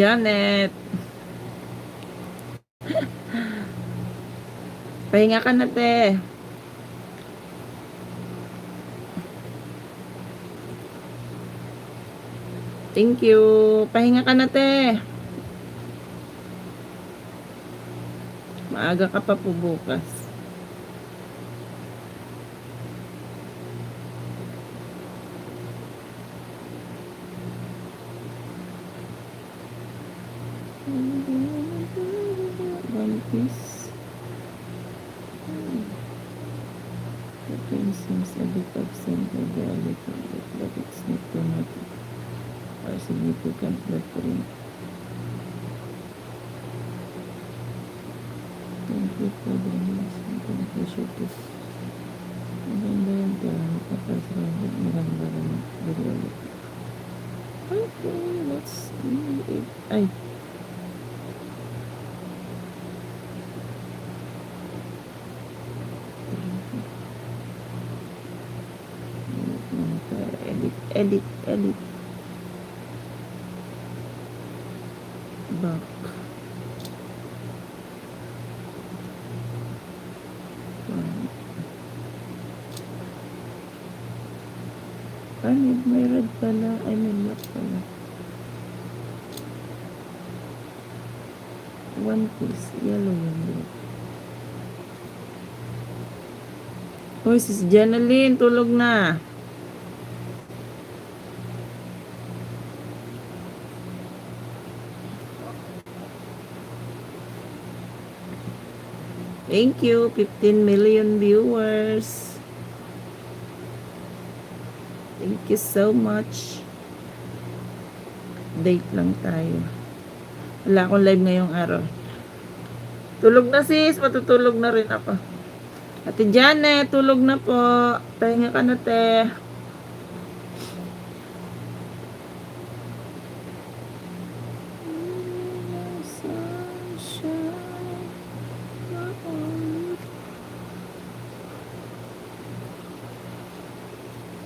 Janet, pahinga ka na, te. Thank you. Pahinga ka na, te. Maaga ka pa po bukas. One piece. The pen seems a bit absent with the little bit, but it's not dramatic or significant for print. Thank you for the news. Thank you, Shotis. Maganda yung tayo. Kapag maganda rin. Very ulit. Okay, let's see it. Ay. Edit. Back. May red pala. Ay, may black pala. One piece. Yellow yung black. Oh, sis Janeline, tulog na. Thank you, 15 million viewers. Thank you so much. Date lang tayo. Wala akong live ngayong araw. Tulog na sis, matutulog na rin ako. Ate Janet, tulog na po. Pahinga ka na, te.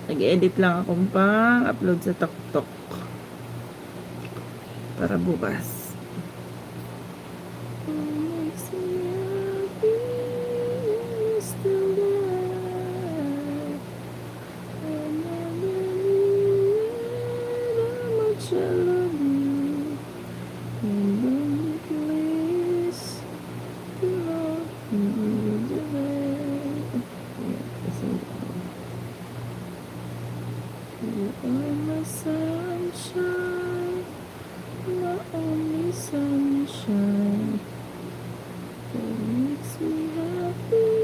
Nag-edit lang akong pang-upload sa TikTok para bukas. You are my sunshine, my only sunshine, that makes me happy.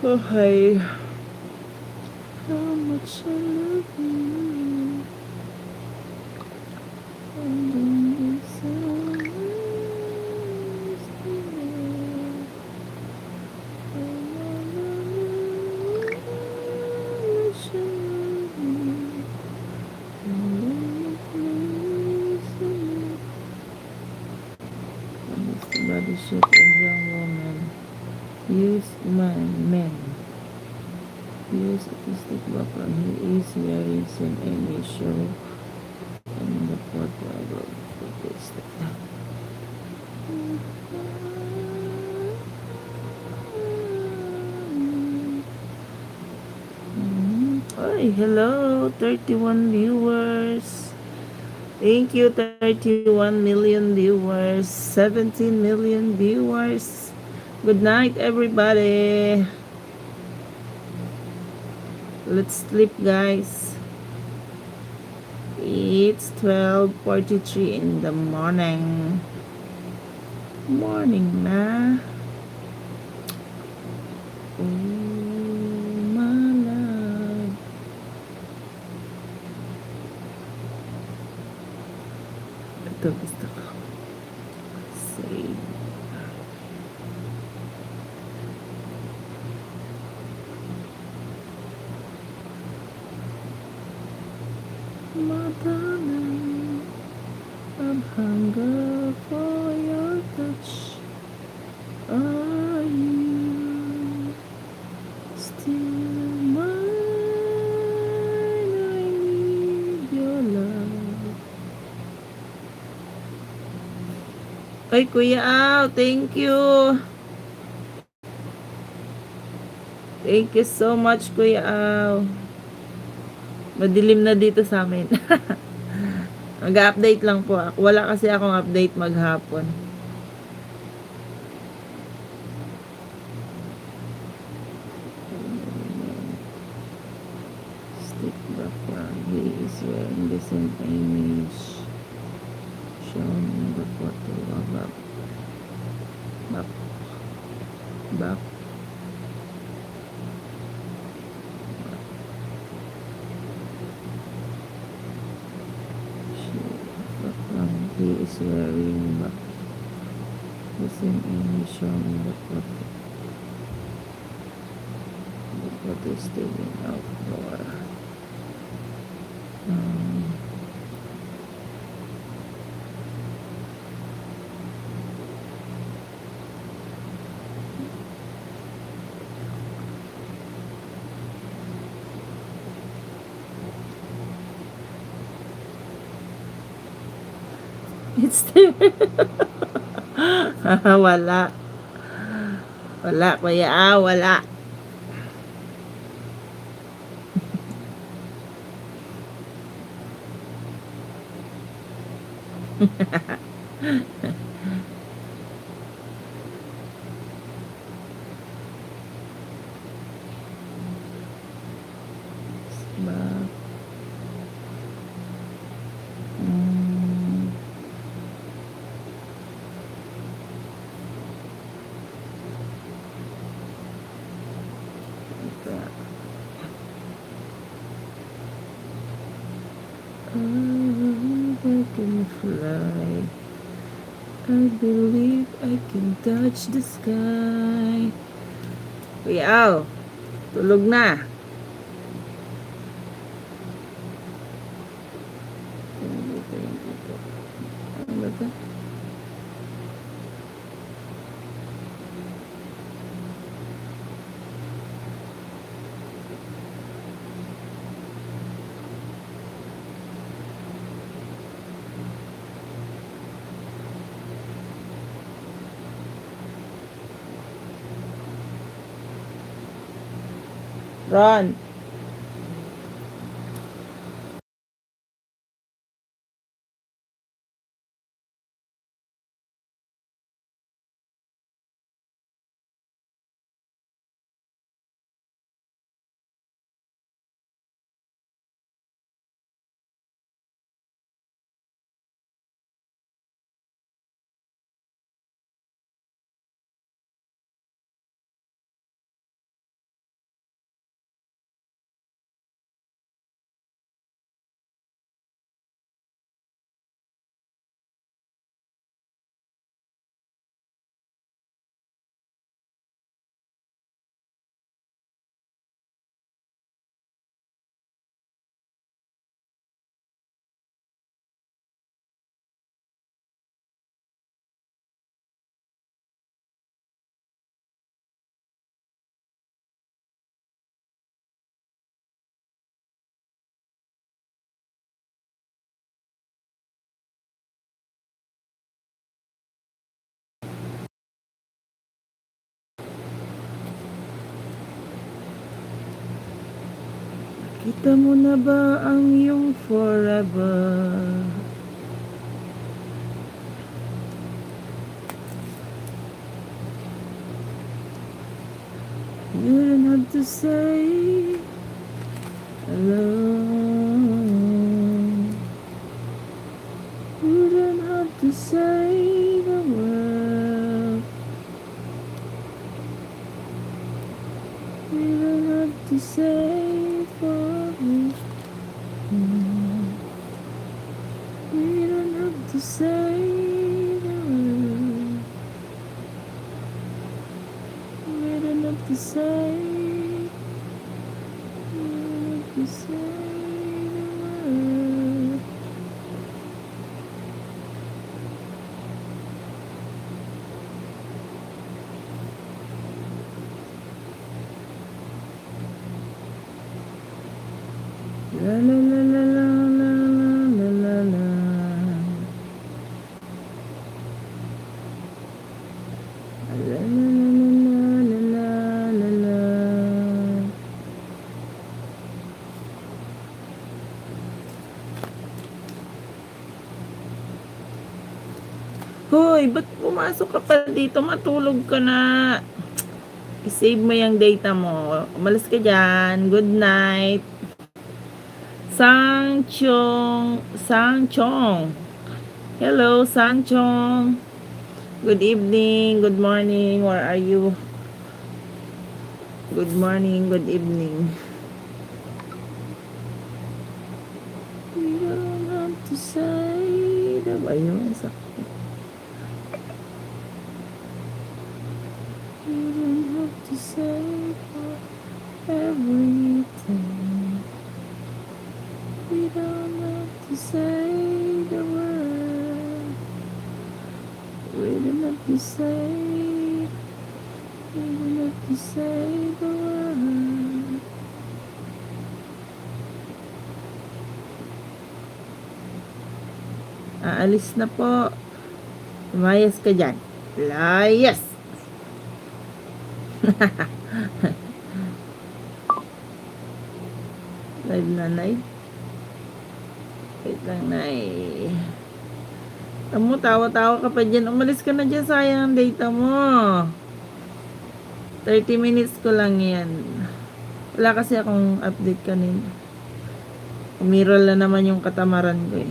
Oh, hi. How much I love you. And then it's body shape of young woman. Use men. Use artistic background. He is wearing some Amy show and the photo I will paste it down. Hi, hello, 31 viewers. Thank you, 31 million viewers, 17 million viewers. Good night, everybody. Let's sleep, guys. It's 12:43 in the morning. Morning na. Oh, my love. Ito gusto ko. Save. Madami ang hunger for your touch. Are you still mine? I need your love. Ay, Kuya Al, thank you. Thank you so much, Kuya Al. Madilim na dito sa amin. Mag-update lang po ako. Wala kasi akong update maghapon. Stick background. He is wearing the same image shown in the photo. Back. Back. Back. Background. He is wearing back. The same image shown in the photo. The photo is taken outdoor. It's there. Wala. Wala, Kuya Al, wala. Back. Back. I can fly. I believe I can touch the sky. Kuya Al, tulog na. Ano ba ito? Ron. Kita mo na ba ang iyong forever? You don't have to say alone. You don't have to say the word. You don't have to say for me. You don't have to say the word. You don't have to say. You don't have to say the word. La la la la la la la la la. La la la la la la la. Hoy, ba't pumasok ka pa dito? Matulog ka na. I-save mo yung data mo. Umalis ka dyan. Good night. Sang Chong. Hello, Sang Chong. Good evening, good morning. Where are you? Good morning, good evening. You don't have to say the ayun, sakit. You don't have to say for everything. We don't have to say the word. We don't have to say. We don't have to say the word. Aalis na po. Lumayas ka dyan. Layas! Live na live. Wait lang na eh. Tamo, tawa-tawa ka pa dyan. Umalis ka na dyan, sayang ang data mo. 30 minutes ko lang yan. Wala kasi akong update kanina. Umiral na naman yung katamaran ko eh.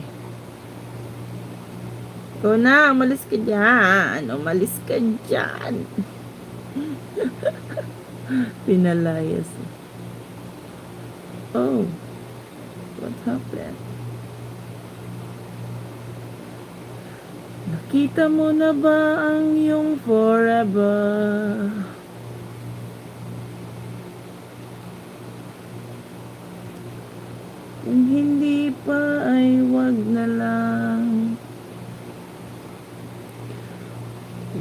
Ikaw na, umalis ka dyan. Umalis ka dyan. Pinalayas. Oh, what happened? Nakita mo na ba ang iyong forever? Kung hindi pa ay wag na lang.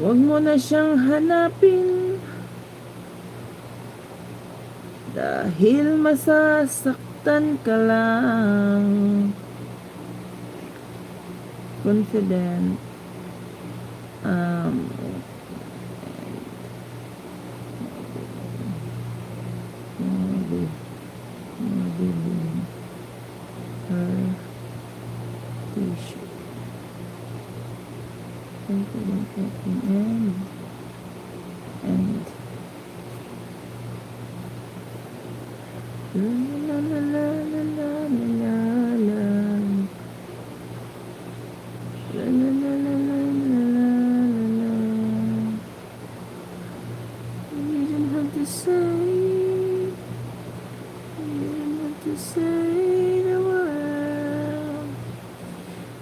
Wag mo na siyang hanapin. Dahil masasaktan ka lang. Confident. Her t-shirt. And la la la la la la la la la la la la la la la. You don't have to say. You don't have to say the word.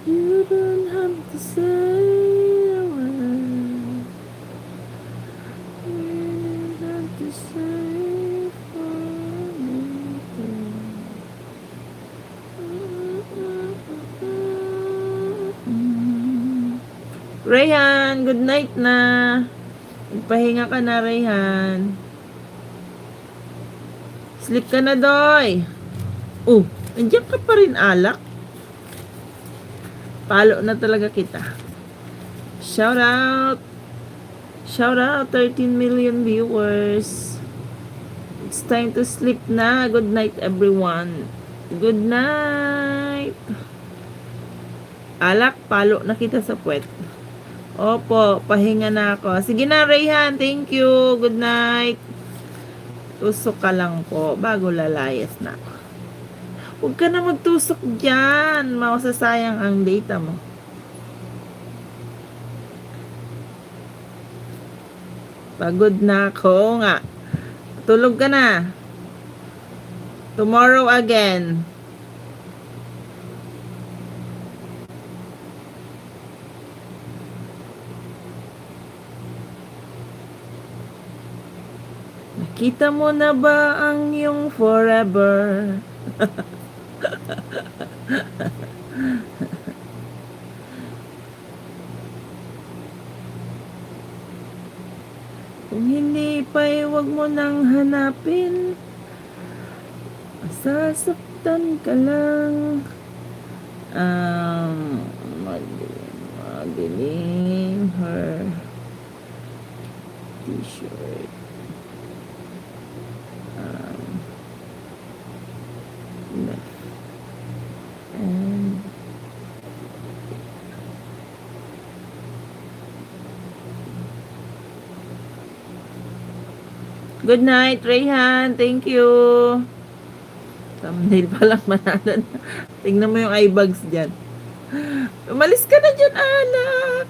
You don't have to say the word. You don't have to say for anything. Rayhan, good night na. Magpahinga ka na, Rayhan. Sleep ka na, Doy. Oh, nandiyan ka pa rin, alak. Palo na talaga kita. Shout out. Shout out, 13 million viewers. It's time to sleep na. Good night, everyone. Good night. Alak, palo na kita sa puwet. Opo, pahinga na ako. Sige na, Rayhan. Thank you. Good night. Tusok ka lang po bago lalayas na. Huwag ka na magtusok dyan. Masasayang ang data mo. Pagod na ako nga. Tulog ka na. Tomorrow again. Nakita mo na ba ang iyong forever? Kung hindi pa'y wag mo nang hanapin. Masasaktan ka lang. Madilim her t-shirt. Left. And good night, Rayhan. Thank you. Thumbnail pa lang manalo na. Tingnan mo yung eye bags dyan. Umalis ka na dyan, anak.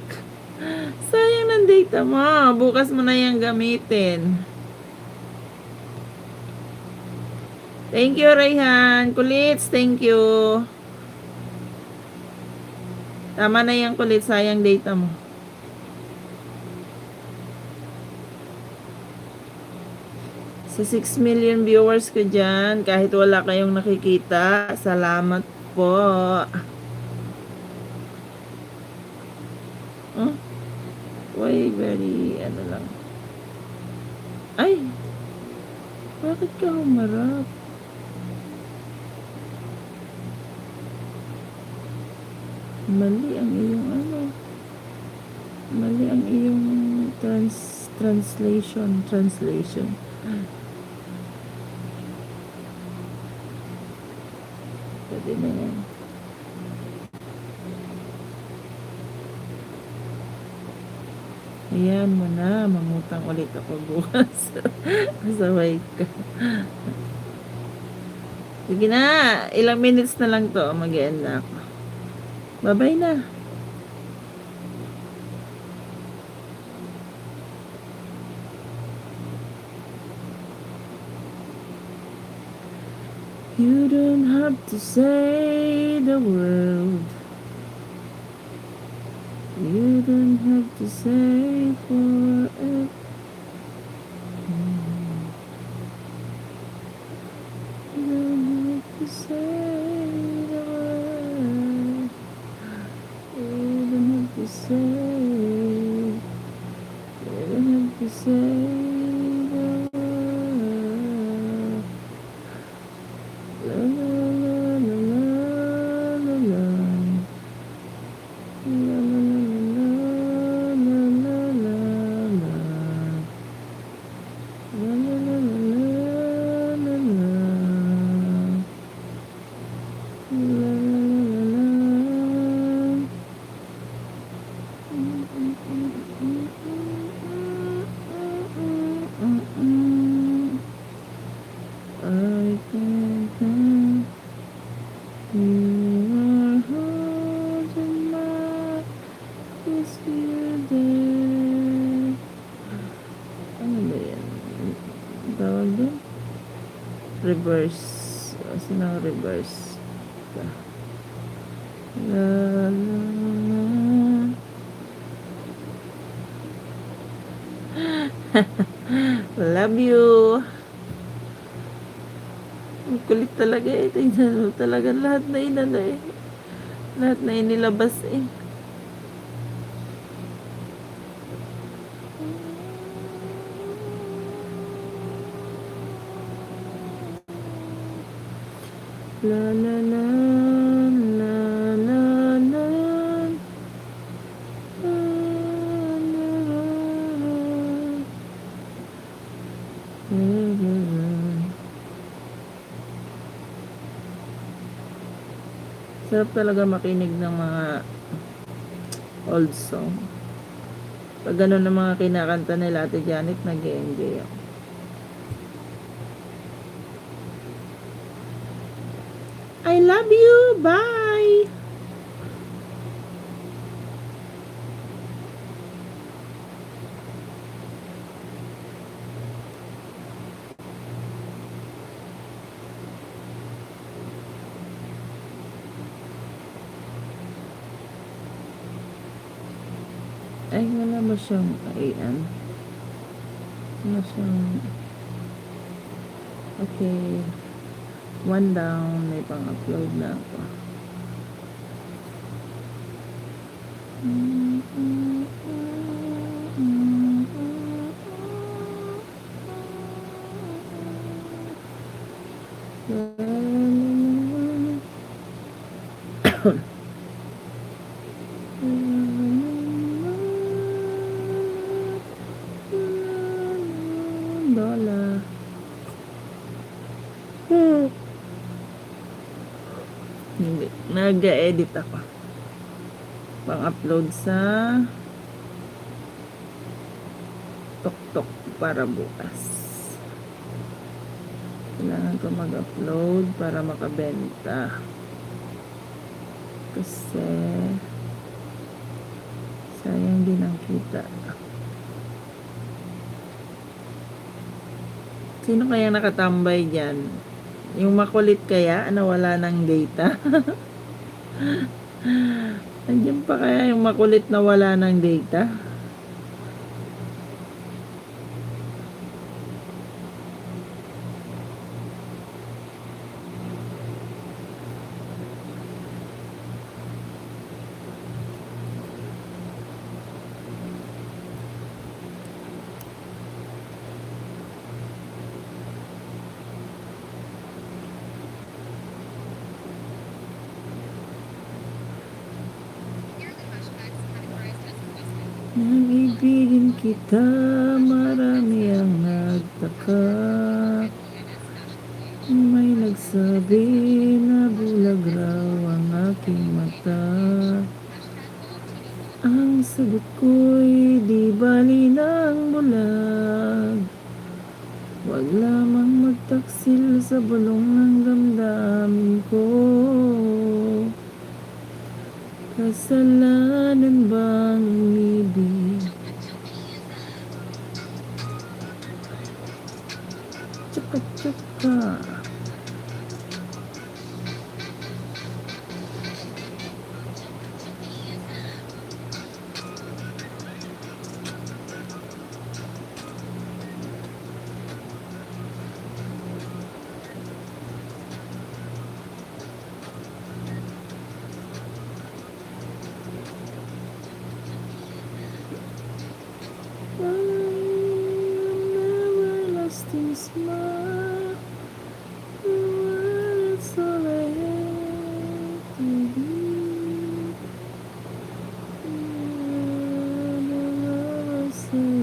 Sayang ng data mo. Bukas mo na yung gamitin. Thank you, Rayhan. Kulits, thank you. Tama na yung kulit. Sayang data mo. Sa 6 million viewers ko dyan, kahit wala kayong nakikita, salamat po. Why very, ano lang. Ay! Bakit ka humarap? Mali ang iyong ano. Mali ang iyong translation. Pwede na yan. Ayan mo na. Mangutang ulit ako bukas. Kasaway ka. Sige na. Ilang minutes na lang to. Mag-end na ako. Bye-bye na. You don't have to say the word. You don't have to say forever. You don't have to say the word. You don't have to say. You don't have to say the word. La la la la la la la. La la la la la la la. La la la la la la. La la la la. I can't tell you are holding my kiss you there. Ano ba yan? Tawag doon? Reverse. Sinang reverse? La la la. Love you. Ang kulit talaga eh. Tingnan mo talaga lahat na inano eh. Lahat na inilabas eh. La la la la la la. Sarap talaga makinig ng mga old song. Pag gano'n ng mga kinakanta nila Ate Janet, nag-enjoy ako. I love you. Bye. Ay, wala ba siyang ayan? Wala siyang... Okay. One down. May pang-upload na ako. Lola. Hindi. Nag-edit ako. Pang-upload sa TokTok para bukas. Kailangan ko mag-upload para makabenta. Kasi sayang din ang kita. Sino kaya nakatambay dyan? Yung makulit kaya, nawala ng data? Nandiyan pa kaya yung makulit na wala ng data? Nang-ibigin kita, marami ang nagtaka. May nagsabi na bulag raw ang aking mata. Ang sagot ko'y di bali ng bulag. Huwag lamang magtaksil sa bulong ng damdamin ko. Kasalanan bang umibig? Tsaka-tsaka. Everlasting smile. It's all I have to be. I say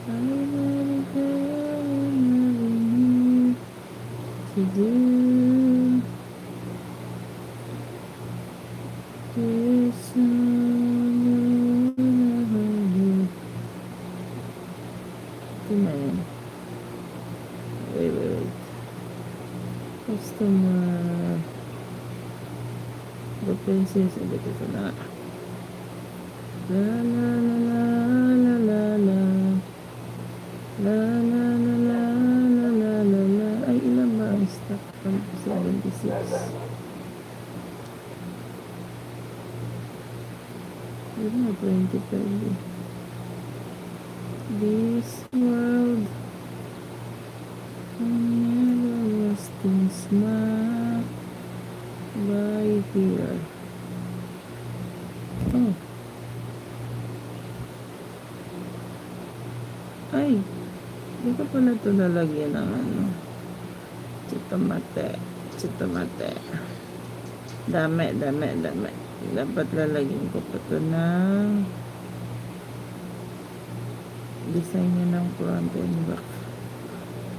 I never need to do. This man. Wait. Customer. The princess. Ito na. La la la la la la la la la la la la la la. Ay, ilan ba ang stock? 76. Yun na, 25. This world everlasting smile by here. Oh. Ay, dito pala ito nalagyan ng ano. Chitomate. Dami. Dapat lalagyan ko pa ito ng design niya ng front and back.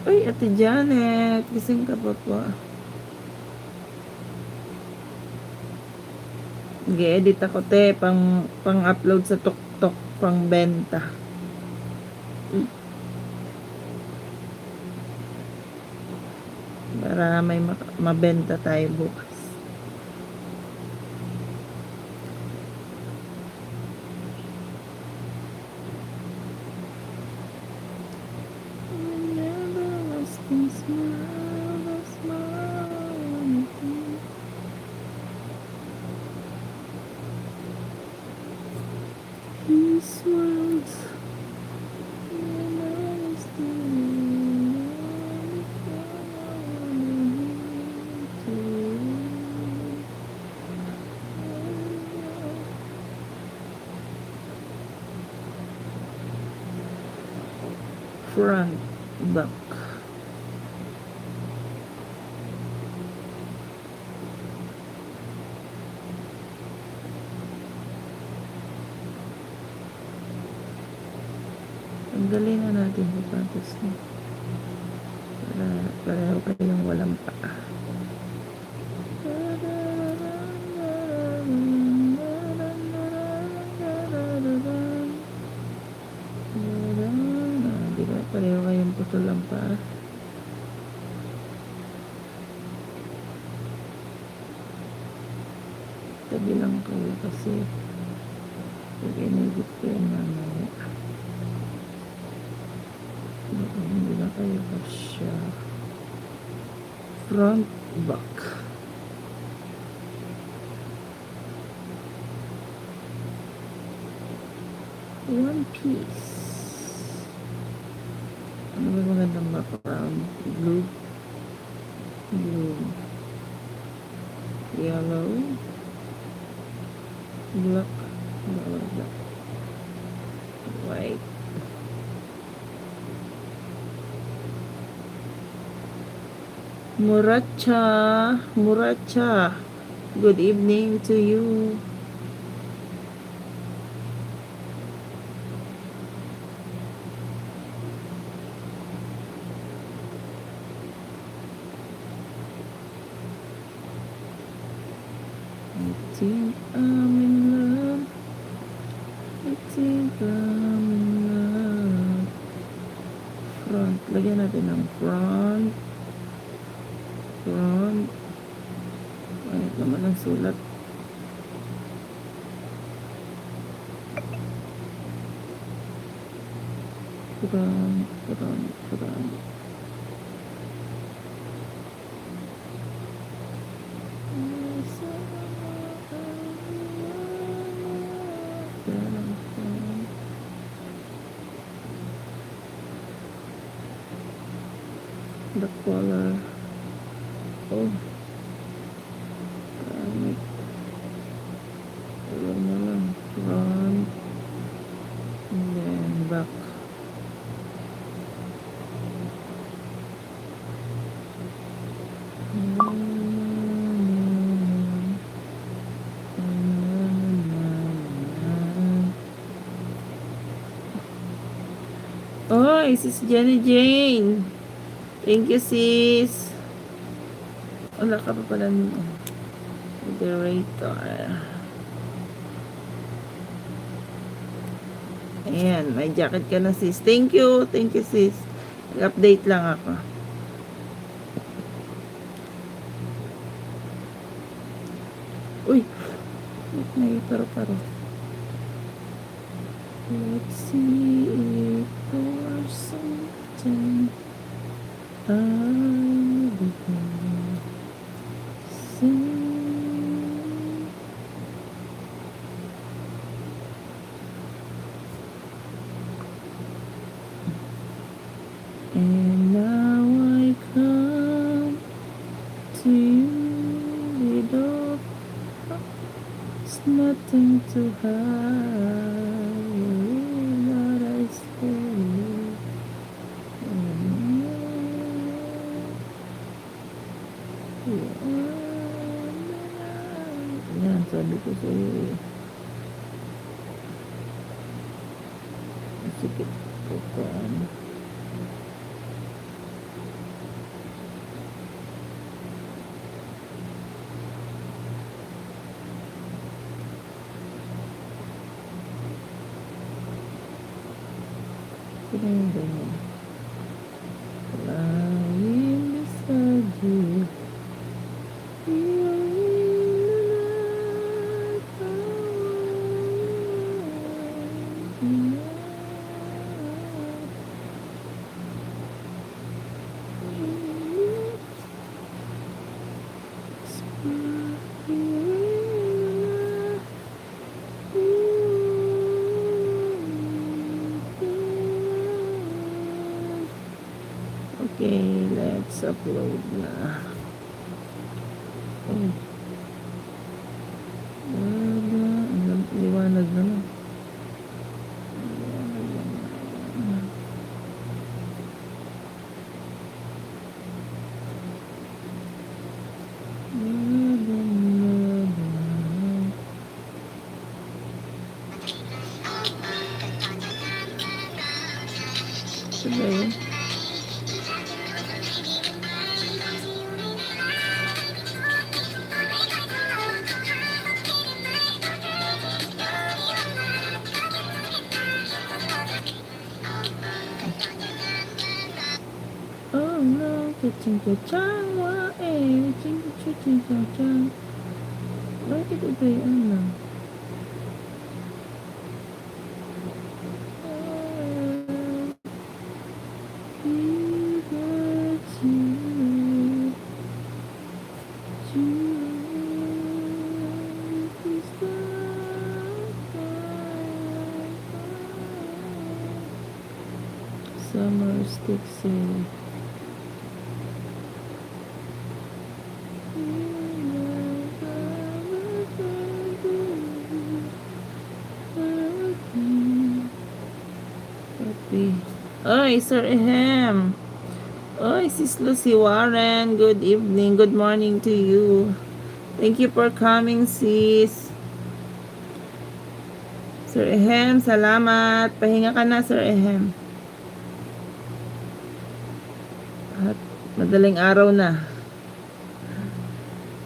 Ay, Ate Janet, gising ka pa po. Nag-edit ako pang-upload sa TokTok, pang benta. Para para may mabenta tayo bukas. Everlasting smile, a smile on your face. These words, front, back. Tanggalin na natin yung sapatos niya. Para pareho kayong walang paa. Di ba pareho kayong putol ang paa? Tabi lang kayo kasi pag inigit ko yung mamaya. Hindi na kayo kasya. Front, back. One piece. Ano ba magandang background? Blue. Blue. Yellow. Black. Black. White. Muracha. Good evening to you. I think I'm in love. I think I'm in love. Front. Lagyan natin ng front. Front. Ano naman ang sulat? Front. The color. Oh. Gamit. Alam mo lang. Front. And then back. Oh, sis Jenny Jane. Thank you, sis. Wala ka pa pala ng moderator. Ayan, may jacket ka na, sis. Thank you, sis. Nag-update lang ako. Uy, may paro-paro. Let's see if there's something I can say. And now I come to you without nothing to hide. What I say. Yan, sabi ko sa iyo eh. Sikit ko pa. Sino yung ganyan? Flying beside you. Okay, let's upload na. Oh, wala. Ang liwanag naman. Liwanag naman. Sabay. Oh no, kucing-kucang wae, kucing-kucing-kucang. Bakit ito yung ano? Summer stick sale. Oy, Sir Ehem. Oy, Sis Lucy Warren. Good evening. Good morning to you. Thank you for coming, sis. Sir Ehem, salamat. Pahinga ka na, Sir Ehem. At madaling araw na.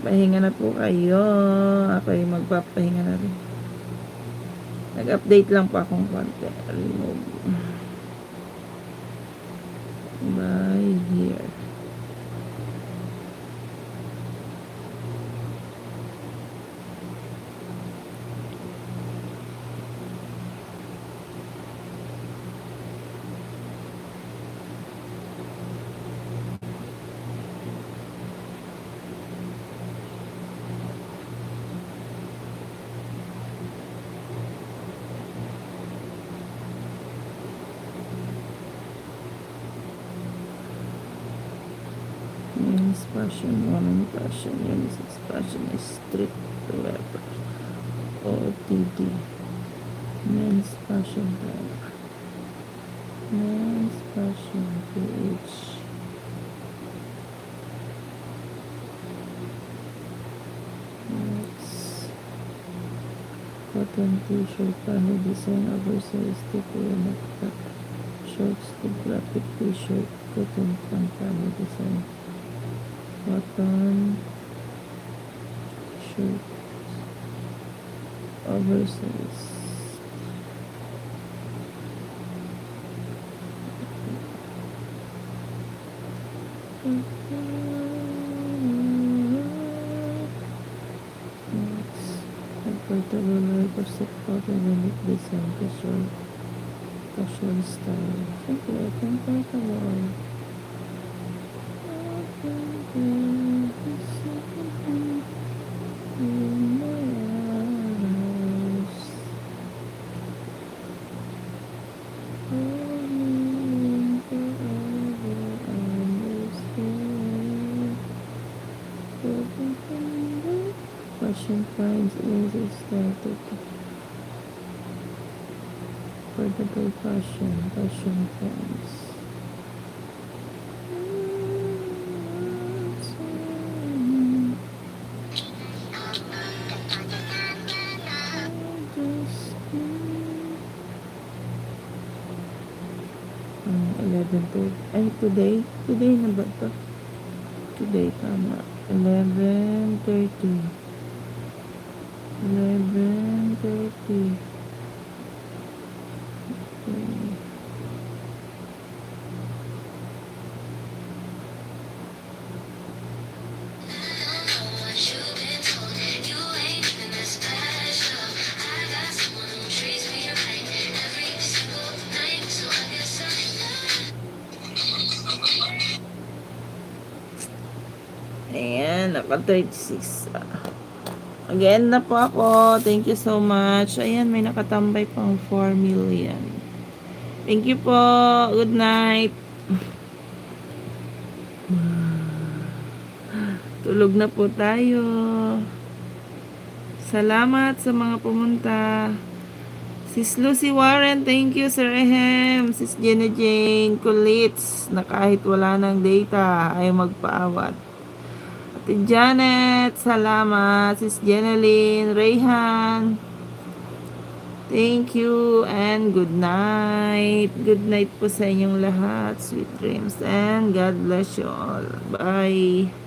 Pahinga na po kayo. Ako yung magpapahinga na rin. Nag-update lang pa akong konti. Remove. By here. Men's fashion, women fashion, unisex fashion, street wear, OTD. Men's fashion, men's fashion, PH. Next, cotton t-shirt, funny design, oversized, sticker, shorts, graphic t-shirt, cotton, funny design. Cotton shirt, oversize. Next, comfortable wear, corset, cotton, unique design, casual style. Siyempre, comfortable. Fashion finds is aesthetic. Affordable fashion finds. Ay, today na ba ito? Today, tama. 11:30. 11:30. Okay. Ayan, naka-36. Again na po ako. Thank you so much. Ayan, may nakatambay pang 4 million. Thank you po. Good night. Tulog na po tayo. Salamat sa mga pumunta. Sis Lucy Warren, thank you Sir Ehem. Sis Jenna Jane Kulitz, na kahit wala ng data ay magpaawat. Ate Janet, salamat. Sis Jeneline, Rayhan, thank you and good night. Good night po sa inyong lahat. Sweet dreams and God bless you all. Bye.